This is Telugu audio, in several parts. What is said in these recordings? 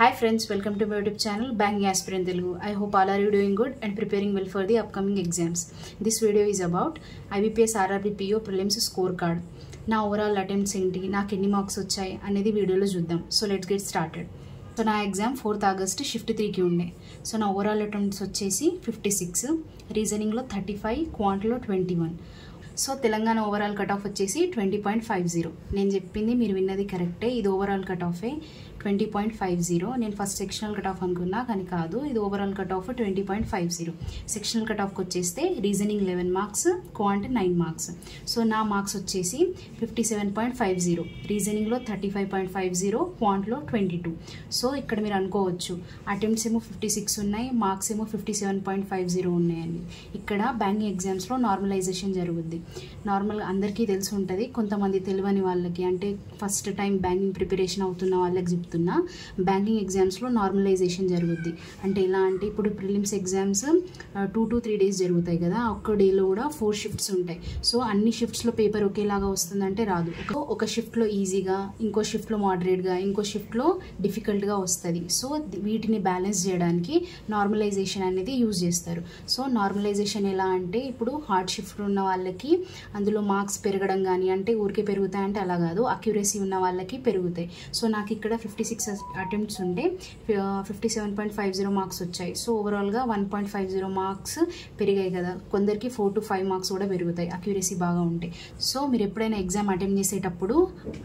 Hi friends, welcome to my YouTube channel Banking Aspirant Telugu. I hope all are you doing good and preparing well for the upcoming exams. This video is about IBPS RRB PO prelims scorecard. నా ఓవరాల్ అటెంప్ట్స్ ఏంటి, నాకు ఎన్ని మార్క్స్ వచ్చాయి అనేది వీడియోలో చూద్దాం. So let's get started. So నా ఎగ్జామ్ 4th August షిఫ్ట్ 3కి ఉండే. సో నా ఓవరాల్ అటెంప్ట్స్ వచ్చేసి 56, రీజనింగ్లో 35, క్వాంట్లో 21. So Telangana overall cut of వచ్చేసి 20.50. నేను చెప్పింది మీరు విన్నది కరెక్టే, ఇది ఓవరాల్ కట్ ఆఫే 20.50. నేను ఫస్ట్ సెక్షనల్ కట్ ఆఫ్ అనుకున్నా కానీ కాదు, ఇది overall cut off 20.50. Sectional cut ఆఫ్కి వచ్చేస్తే reasoning 11 marks, quant 9 marks. So నా మార్క్స్ వచ్చేసి 57.50, రీజనింగ్లో 35.50, క్వాంట్లో 22. సో ఇక్కడ మీరు అనుకోవచ్చు అటెంప్ట్స్ ఏమో 56 ఉన్నాయి, మార్క్స్ ఏమో 57.50 ఉన్నాయండి. ఇక్కడ బ్యాంకింగ్ ఎగ్జామ్స్లో నార్మలైజేషన్ జరుగుద్ది. నార్మల్గా అందరికీ తెలిసి ఉంటుంది, కొంతమంది తెలియని వాళ్ళకి అంటే ఫస్ట్ టైం బ్యాంకింగ్ ప్రిపరేషన్ అవుతున్న వాళ్ళకి చెప్తున్నా, బ్యాంకింగ్ ఎగ్జామ్స్లో నార్మలైజేషన్ జరుగుద్ది. అంటే ఎలా అంటే ఇప్పుడు ప్రిలిమ్స్ ఎగ్జామ్స్ 2 to 3 days జరుగుతాయి కదా, ఒక్క డేలో కూడా 4 షిఫ్ట్స్ ఉంటాయి. సో అన్ని షిఫ్ట్స్లో పేపర్ ఒకేలాగా వస్తుందంటే రాదు. ఒక షిఫ్ట్లో ఈజీగా, ఇంకో షిఫ్ట్లో మోడరేట్గా, ఇంకో షిఫ్ట్లో డిఫికల్ట్గా వస్తుంది. సో వీటిని బ్యాలెన్స్ చేయడానికి నార్మలైజేషన్ అనేది యూజ్ చేస్తారు. సో నార్మలైజేషన్ ఎలా అంటే ఇప్పుడు హార్డ్ షిఫ్ట్ ఉన్న వాళ్ళకి అందులో మార్క్స్ పెరగడం కానీ, అంటే ఊరికే పెరుగుతాయంటే అలా కాదు, అక్యురసీ ఉన్న వాళ్ళకి పెరుగుతాయి. సో నాకు ఇక్కడ 56 అటెంప్ట్స్ ఉంటే 57.50 మార్క్స్ వచ్చాయి. సో ఓవరాల్గా 1.50 మార్క్స్ పెరిగాయి కదా, కొందరికి 4 to 5 మార్క్స్ కూడా పెరుగుతాయి అక్యురసీ బాగా ఉంటే. సో మీరు ఎప్పుడైనా ఎగ్జామ్ అటెంప్ట్ చేసేటప్పుడు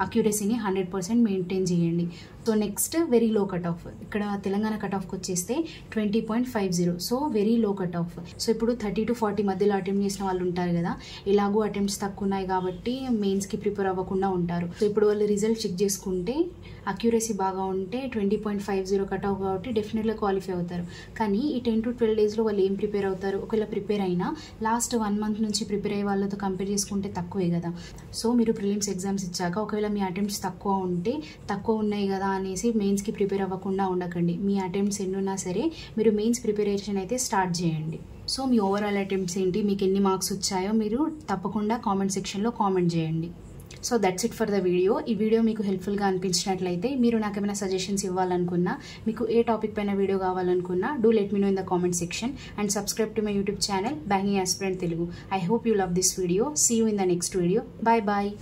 అక్యురసీని 100% మెయింటైన్ చేయండి. So next very low cut off. ఇక్కడ తెలంగాణ కట్ ఆఫ్కి వచ్చేస్తే 20.50. So very low cut off. So ఇప్పుడు 30 to 40 మధ్యలో అటెంప్ట్ చేసిన వాళ్ళు ఉంటారు కదా, ఎలాగో అటెంప్ట్స్ తక్కువ ఉన్నాయి కాబట్టి మెయిన్స్కి ప్రిపేర్ అవ్వకుండా ఉంటారు. సో ఇప్పుడు వాళ్ళు రిజల్ట్ చెక్ చేసుకుంటే అక్యురసీ బాగా ఉంటే 20.50 కట్ ఆఫ్ కాబట్టి డెఫినెట్గా క్వాలిఫై అవుతారు. కానీ ఈ 10 to 12 daysలో వాళ్ళు ఏం ప్రిపేర్ అవుతారు? ఒకవేళ ప్రిపేర్ అయినా లాస్ట్ 1 month నుంచి ప్రిపేర్ అయ్యే వాళ్ళతో కంపేర్ చేసుకుంటే తక్కువే కదా. సో మీరు ప్రిలిమ్స్ ఎగ్జామ్స్ ఇచ్చాక ఒకవేళ మీ అటెంప్ట్స్ తక్కువ ఉంటే, తక్కువ ఉన్నాయి కదా అనేసి మెయిన్స్కి ప్రిపేర్ అవ్వకుండా ఉండకండి. మీ అటెంప్ట్స్ ఎన్ని ఉన్నా సరే మీరు మెయిన్స్ ప్రిపరేషన్ అయితే స్టార్ట్ చేయండి. సో మీ ఓవరాల్ అటెంప్ట్స్ ఏంటి, మీకు ఎన్ని మార్క్స్ వచ్చాయో మీరు తప్పకుండా కామెంట్ సెక్షన్లో కామెంట్ చేయండి. So that's it for the video. ఈ వీడియో మీకు హెల్ప్ఫుల్గా అనిపించినట్లయితే, మీరు నాకు ఏమైనా సజెషన్స్ ఇవ్వాలనుకున్నా, మీకు ఏ టాపిక్ పైన వీడియో కావాలనుకున్నా, do let me know in the comment section and subscribe to my YouTube channel banking aspirant Telugu. I hope you love this video. See you in the next video. Bye bye.